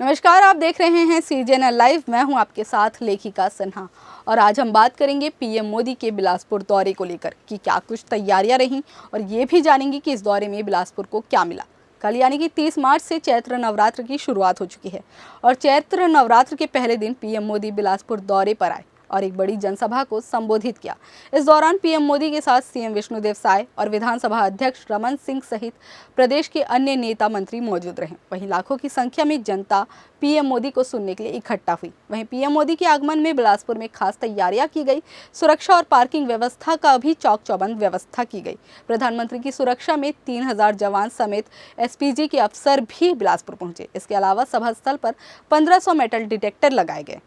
नमस्कार, आप देख रहे हैं CGNL लाइव। मैं हूं आपके साथ लेखिका सिन्हा और आज हम बात करेंगे पीएम मोदी के बिलासपुर दौरे को लेकर कि क्या कुछ तैयारियां रहीं और ये भी जानेंगे कि इस दौरे में बिलासपुर को क्या मिला। कल यानी कि 30 मार्च से चैत्र नवरात्र की शुरुआत हो चुकी है और चैत्र नवरात्र के पहले दिन पीएम मोदी बिलासपुर दौरे पर आए और एक बड़ी जनसभा को संबोधित किया। इस दौरान पीएम मोदी के साथ सीएम विष्णुदेव साय और विधानसभा अध्यक्ष रमन सिंह सहित प्रदेश के अन्य नेता मंत्री मौजूद रहे। वहीं लाखों की संख्या में जनता पीएम मोदी को सुनने के लिए इकट्ठा हुई। वहीं पीएम मोदी के आगमन में बिलासपुर में खास तैयारियां की गई। सुरक्षा और पार्किंग व्यवस्था का भी चौक चौबंद व्यवस्था की गई। प्रधानमंत्री की सुरक्षा में 3000 जवान समेत एसपीजी के अफसर भी बिलासपुर पहुंचे। इसके अलावा सभा स्थल पर 1500 मेटल डिटेक्टर लगाए गए।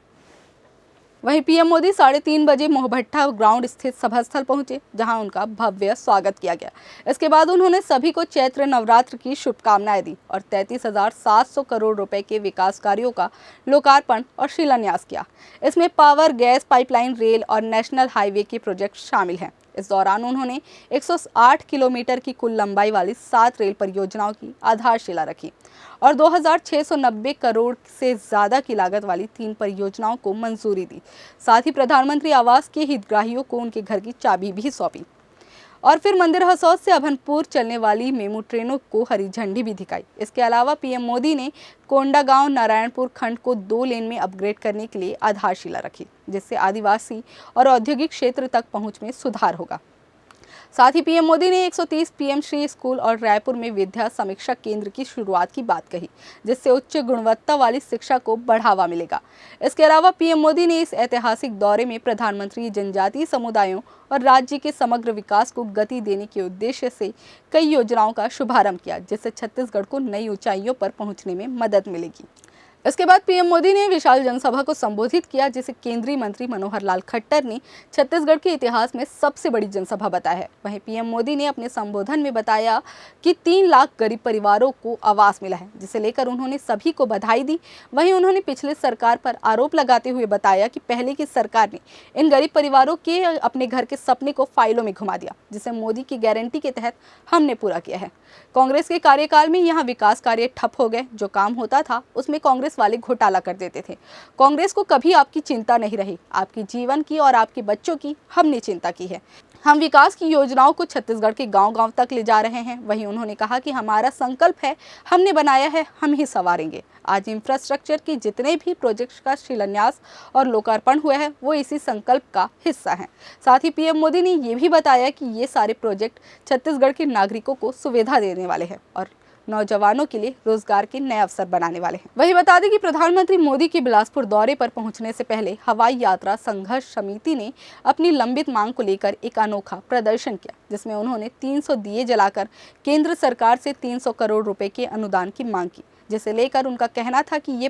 वहीं पीएम मोदी 3:30 बजे मोहभट्टा ग्राउंड स्थित सभा स्थल पहुंचे, जहां उनका भव्य स्वागत किया गया। इसके बाद उन्होंने सभी को चैत्र नवरात्र की शुभकामनाएं दी और 33,700 करोड़ रुपए के विकास कार्यों का लोकार्पण और शिलान्यास किया। इसमें पावर, गैस पाइपलाइन, रेल और नेशनल हाईवे के प्रोजेक्ट शामिल हैं। इस दौरान उन्होंने 108 किलोमीटर की कुल लंबाई वाली 7 रेल परियोजनाओं की आधारशिला रखी और 2,690 करोड़ से ज़्यादा की लागत वाली 3 परियोजनाओं को मंजूरी दी। साथ ही प्रधानमंत्री आवास के हितग्राहियों को उनके घर की चाबी भी सौंपी और फिर मंदिर हसौद से अभनपुर चलने वाली मेमू ट्रेनों को हरी झंडी भी दिखाई। इसके अलावा पीएम मोदी ने कोंडागांव नारायणपुर खंड को 2 लेन में अपग्रेड करने के लिए आधारशिला रखी, जिससे आदिवासी और औद्योगिक क्षेत्र तक पहुंच में सुधार होगा। साथ ही पीएम मोदी ने 130 पीएम श्री स्कूल और रायपुर में विद्या समीक्षा केंद्र की शुरुआत की बात कही, जिससे उच्च गुणवत्ता वाली शिक्षा को बढ़ावा मिलेगा। इसके अलावा पीएम मोदी ने इस ऐतिहासिक दौरे में प्रधानमंत्री जनजातीय समुदायों और राज्य के समग्र विकास को गति देने के उद्देश्य से कई योजनाओं का शुभारंभ किया, जिससे छत्तीसगढ़ को नई ऊंचाइयों पर पहुंचने में मदद मिलेगी। इसके बाद पीएम मोदी ने विशाल जनसभा को संबोधित किया, जिसे केंद्रीय मंत्री मनोहर लाल खट्टर ने छत्तीसगढ़ के इतिहास में सबसे बड़ी जनसभा बताया है। वहीं पीएम मोदी ने अपने संबोधन में बताया कि 3 लाख गरीब परिवारों को आवास मिला है, जिसे लेकर उन्होंने सभी को बधाई दी। वहीं उन्होंने पिछले सरकार पर आरोप लगाते हुए बताया कि पहले की सरकार ने इन गरीब परिवारों के अपने घर के सपने को फाइलों में घुमा दिया, जिसे मोदी की गारंटी के तहत हमने पूरा किया है। कांग्रेस के कार्यकाल में यहाँ विकास कार्य ठप हो गए। जो काम होता था उसमें कांग्रेस वाले घोटाला कर देते थे। कांग्रेस को कभी आपकी चिंता नहीं रही। आपके जीवन की और आपके बच्चों की हमने चिंता की है। हम विकास की योजनाओं को छत्तीसगढ़ के गांव-गांव तक ले जा रहे हैं। वहीं उन्होंने कहा कि हमारा संकल्प है, हमने बनाया है, हम ही संवारेंगे। आज इंफ्रास्ट्रक्चर के जितने भी प्रोजेक्ट्स का शिलान्यास और लोकार्पण हुआ है, वो इसी संकल्प का हिस्सा हैं। साथ ही पीएम मोदी ने ये भी बताया कि ये सारे प्रोजेक्ट छत्तीसगढ़ के नागरिकों को सुविधा देने वाले हैं और नौजवानों के लिए रोजगार के नए अवसर बनाने वाले हैं। वही बता दें कि प्रधानमंत्री मोदी के बिलासपुर दौरे पर पहुंचने से पहले हवाई यात्रा संघर्ष समिति ने अपनी लंबित मांग को लेकर एक अनोखा प्रदर्शन किया, जिसमें उन्होंने 300 दिए जलाकर केंद्र सरकार से 300 करोड़ रुपए के अनुदान की मांग की, जिसे लेकर उनका कहना था कि ये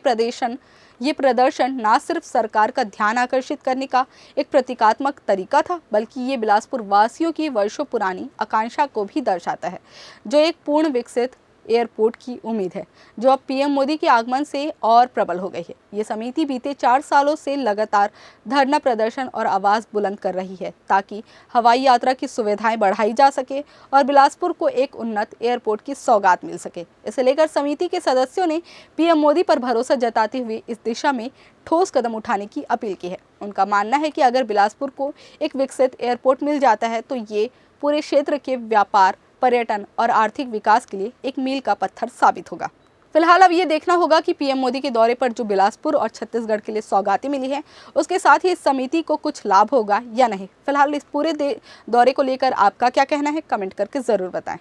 प्रदर्शन न सिर्फ सरकार का ध्यान आकर्षित करने का एक प्रतीकात्मक तरीका था, बल्कि ये बिलासपुर वासियों की वर्षों पुरानी आकांक्षा को भी दर्शाता है, जो एक पूर्ण विकसित एयरपोर्ट की उम्मीद है, जो अब पीएम मोदी के आगमन से और प्रबल हो गई है। ये समिति बीते 4 सालों से लगातार धरना प्रदर्शन और आवाज़ बुलंद कर रही है, ताकि हवाई यात्रा की सुविधाएं बढ़ाई जा सके और बिलासपुर को एक उन्नत एयरपोर्ट की सौगात मिल सके। इसे लेकर समिति के सदस्यों ने पीएम मोदी पर भरोसा जताते हुए इस दिशा में ठोस कदम उठाने की अपील की है। उनका मानना है कि अगर बिलासपुर को एक विकसित एयरपोर्ट मिल जाता है, तो ये पूरे क्षेत्र के व्यापार, पर्यटन और आर्थिक विकास के लिए एक मील का पत्थर साबित होगा। फिलहाल अब ये देखना होगा कि पीएम मोदी के दौरे पर जो बिलासपुर और छत्तीसगढ़ के लिए सौगातें मिली हैं, उसके साथ ही इस समिति को कुछ लाभ होगा या नहीं। फिलहाल इस पूरे दौरे को लेकर आपका क्या कहना है, कमेंट करके ज़रूर बताएं।